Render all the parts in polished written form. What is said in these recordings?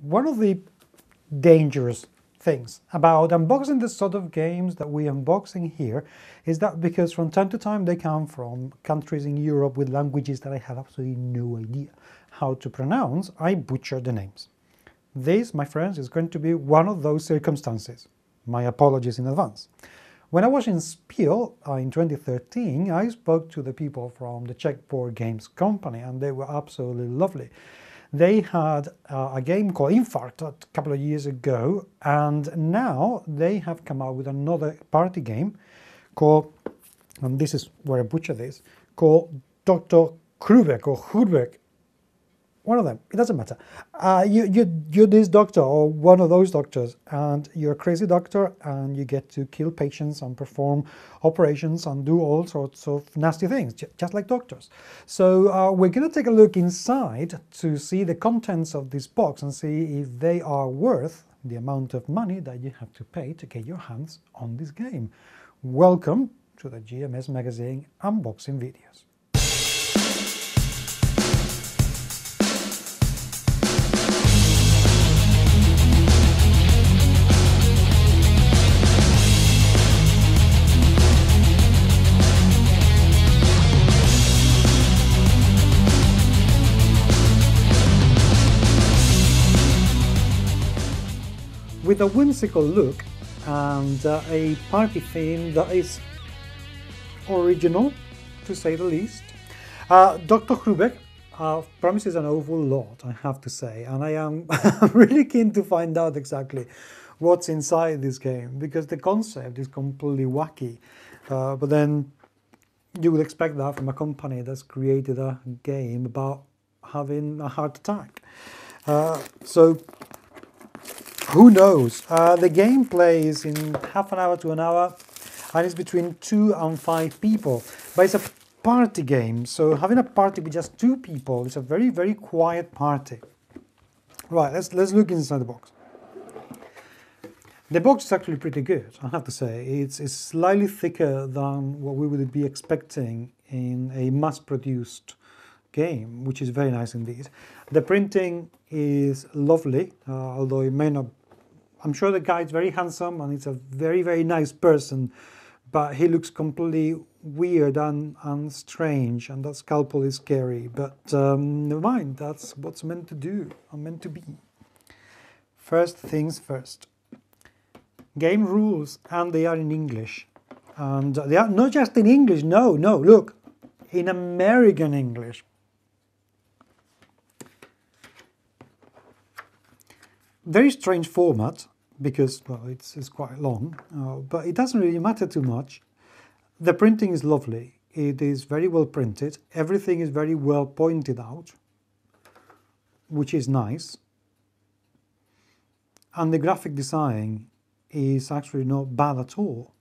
one of the dangerous things about unboxing the sort of games that we're unboxing here is that because from time to time they come from countries in Europe with languages that I have absolutely no idea how to pronounce, I butcher the names. This, my friends, is going to be one of those circumstances. My apologies in advance. When I was in Spiel in 2013, I spoke to the people from the Czech board games company, and they were absolutely lovely. They had a game called Infarkt a couple of years ago, and now they have come out with another party game called, and this is where I butcher this, called Dr Hrubec or Hrubec. One of them, it doesn't matter. You're this doctor or one of those doctors, and you're a crazy doctor, and you get to kill patients and perform operations and do all sorts of nasty things, just like doctors. So we're going to take a look inside to see the contents of this box and see if they are worth the amount of money that you have to pay to get your hands on this game. Welcome to the GMS Magazine unboxing videos. With a whimsical look and a party theme that is original, to say the least, Dr Hrubec promises an awful lot, I have to say, and I am really keen to find out exactly what's inside this game, because the concept is completely wacky, but then you would expect that from a company that's created a game about having a heart attack. So who knows? The game plays in half an hour to an hour, and it's between 2 and 5 people. But it's a party game, so having a party with just 2 people is a very, very quiet party. Right, let's look inside the box. The box is actually pretty good, I have to say. It's slightly thicker than what we would be expecting in a mass-produced game, which is very nice indeed. The printing is lovely, although it may not. I'm sure the guy is very handsome and he's a very, very nice person, but he looks completely weird and strange, and that scalpel is scary. But never mind, that's what's meant to do and meant to be. First things first. Game rules, and they are in English. And they are not just in English, no, look, in American English. Very strange format, because, well, it's quite long, but it doesn't really matter too much. The printing is lovely. It is very well printed. Everything is very well pointed out, which is nice. And the graphic design is actually not bad at all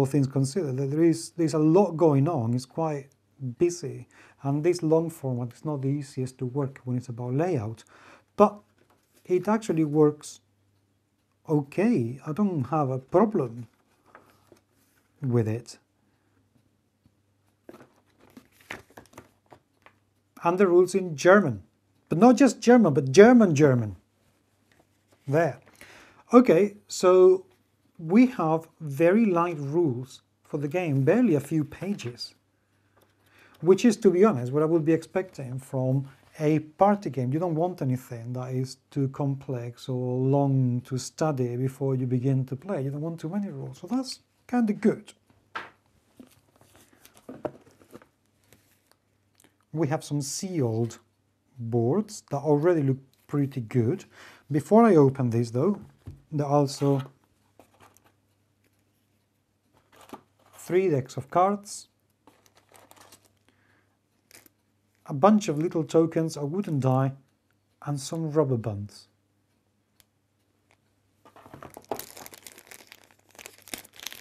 things considered. There's a lot going on. It's quite busy. And this long format is not the easiest to work when it's about layout. But it actually works okay. I don't have a problem with it. And the rules in German. But not just German, but German. There. Okay, so we have very light rules for the game, barely a few pages. Which is, to be honest, what I would be expecting from a party game. You don't want anything that is too complex or long to study before you begin to play. You don't want too many rules, so that's kind of good. We have some sealed boards that already look pretty good. Before I open these though, there are also 3 decks of cards, a bunch of little tokens, a wooden die, and some rubber bands.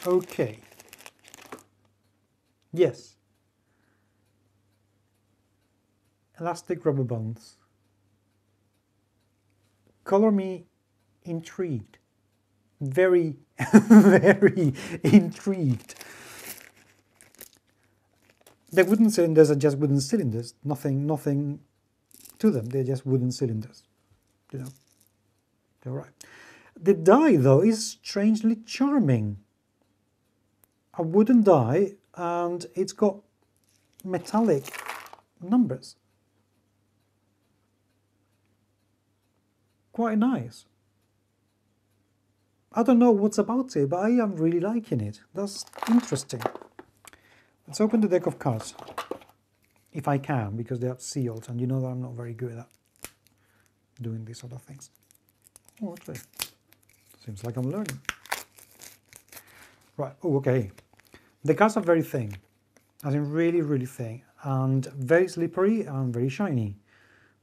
Okay. Yes. Elastic rubber bands. Color me intrigued. Very, very intrigued. The wooden cylinders are just wooden cylinders. Nothing to them. They're just wooden cylinders. you know, they're right. The die, though, is strangely charming. A wooden die, and it's got metallic numbers. Quite nice. I don't know what's about it, but I am really liking it. That's interesting. Let's open the deck of cards. If I can, because they are sealed, and you know that I'm not very good at doing these sort of things. Oh, actually, seems like I'm learning. Right, oh, okay. The cards are very thin, as in really, really thin, and very slippery and very shiny,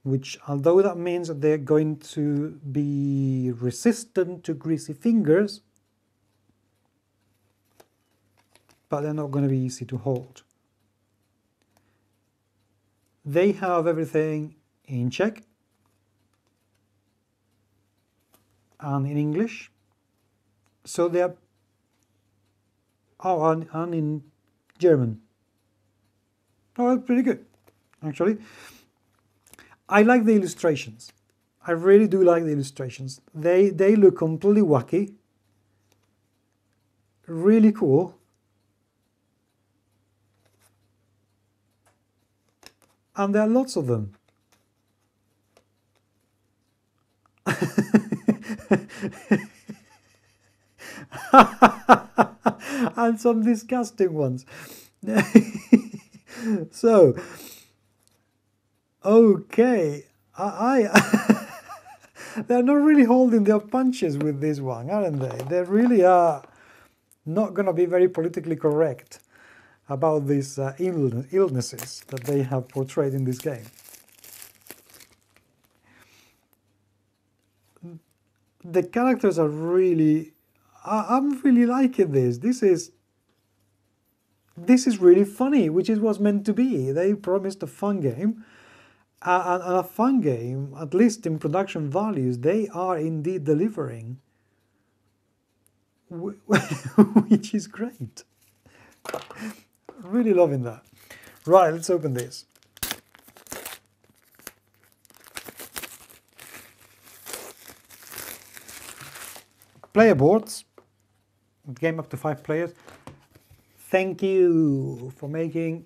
which, although that means that they're going to be resistant to greasy fingers, but they're not going to be easy to hold. They have everything in Czech and in English, so they're, oh, and in German. Oh, that's pretty good, actually. I like the illustrations. I really do like the illustrations. They look completely wacky, really cool. And there are lots of them. And some disgusting ones. So, okay, they're not really holding their punches with this one, aren't they? They really are not going to be very politically correct about these illnesses that they have portrayed in this game. The characters are really, I'm really liking this. This is really funny, which is what's meant to be. They promised a fun game, and a fun game, at least in production values, they are indeed delivering, which is great. Really loving that. Right, let's open this. Player boards, game up to 5 players. Thank you for making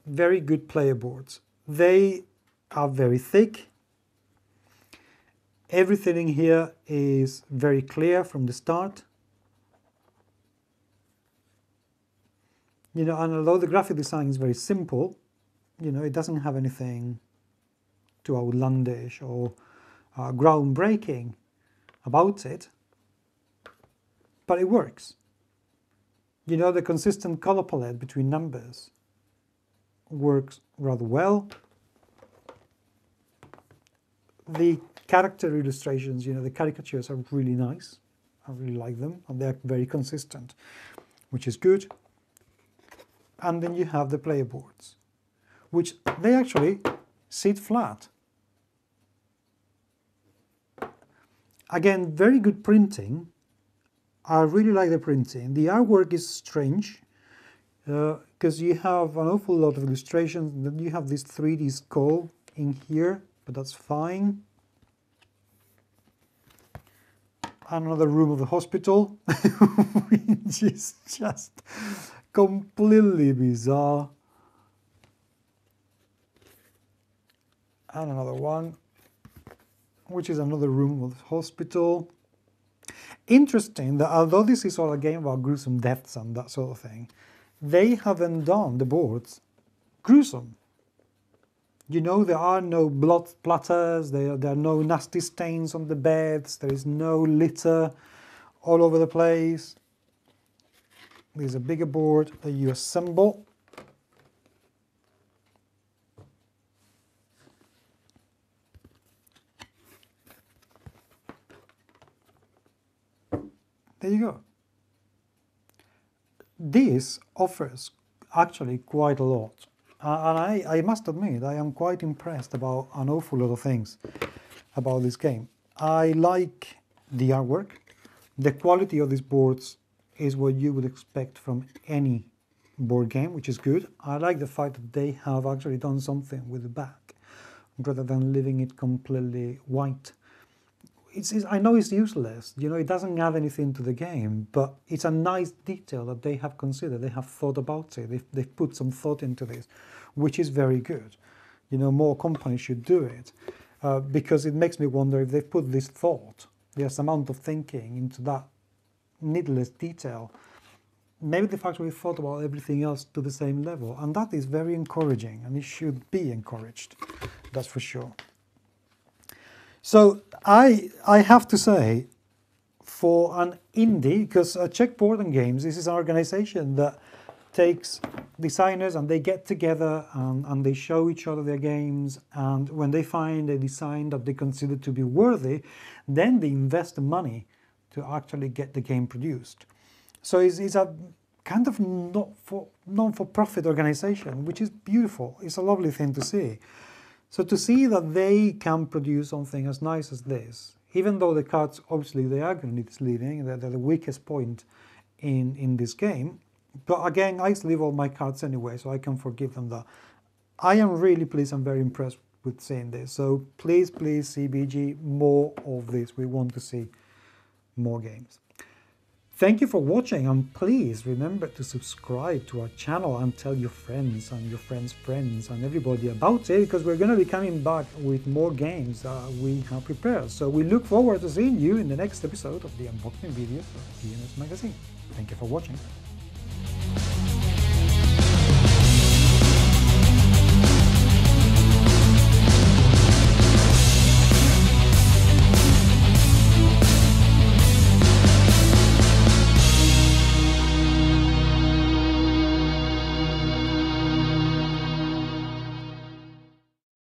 very good player boards. They are very thick. Everything in here is very clear from the start. You know, and although the graphic design is very simple, you know, it doesn't have anything too outlandish or groundbreaking about it, but it works. You know, the consistent color palette between numbers works rather well. The character illustrations, you know, the caricatures are really nice. I really like them, and they're very consistent, which is good. And then you have the player boards, which they actually sit flat. Again, very good printing. I really like the printing. The artwork is strange, because you have an awful lot of illustrations. Then you have this 3D skull in here, but that's fine. Another room of the hospital, which is just completely bizarre. And another one, which is another room of the hospital. Interesting that although this is all a game about gruesome deaths and that sort of thing, they haven't done the boards gruesome. You know, there are no blood splatters, there are no nasty stains on the beds, there is no litter all over the place. There's a bigger board that you assemble. There you go. This offers actually quite a lot. And I must admit, I am quite impressed about an awful lot of things about this game. I like the artwork. The quality of these boards is what you would expect from any board game, which is good. I like the fact that they have actually done something with the back, rather than leaving it completely white. I know it's useless, you know, it doesn't add anything to the game, but it's a nice detail that they have considered, they have thought about it, they've put some thought into this, which is very good. You know, more companies should do it, because it makes me wonder if they've put this thought, this amount of thinking into that needless detail. Maybe they've actually thought about everything else to the same level, and that is very encouraging, and it should be encouraged, that's for sure. So I have to say, for an indie, because Czech Board and Games, this is an organization that takes designers and they get together and they show each other their games, and when they find a design that they consider to be worthy, then they invest the money to actually get the game produced. So it's a kind of non-for-profit organization, which is beautiful. It's a lovely thing to see. So to see that they can produce something as nice as this, even though the cards, obviously, they are going to need sleeving, they're the weakest point in this game. But again, I sleeve all my cards anyway, so I can forgive them that. I am really pleased and very impressed with seeing this. So please, please, CBG, more of this. We want to see more games. Thank you for watching, and please remember to subscribe to our channel and tell your friends and your friends' friends and everybody about it, because we're going to be coming back with more games we have prepared. So we look forward to seeing you in the next episode of the unboxing videos of DMS Magazine. Thank you for watching.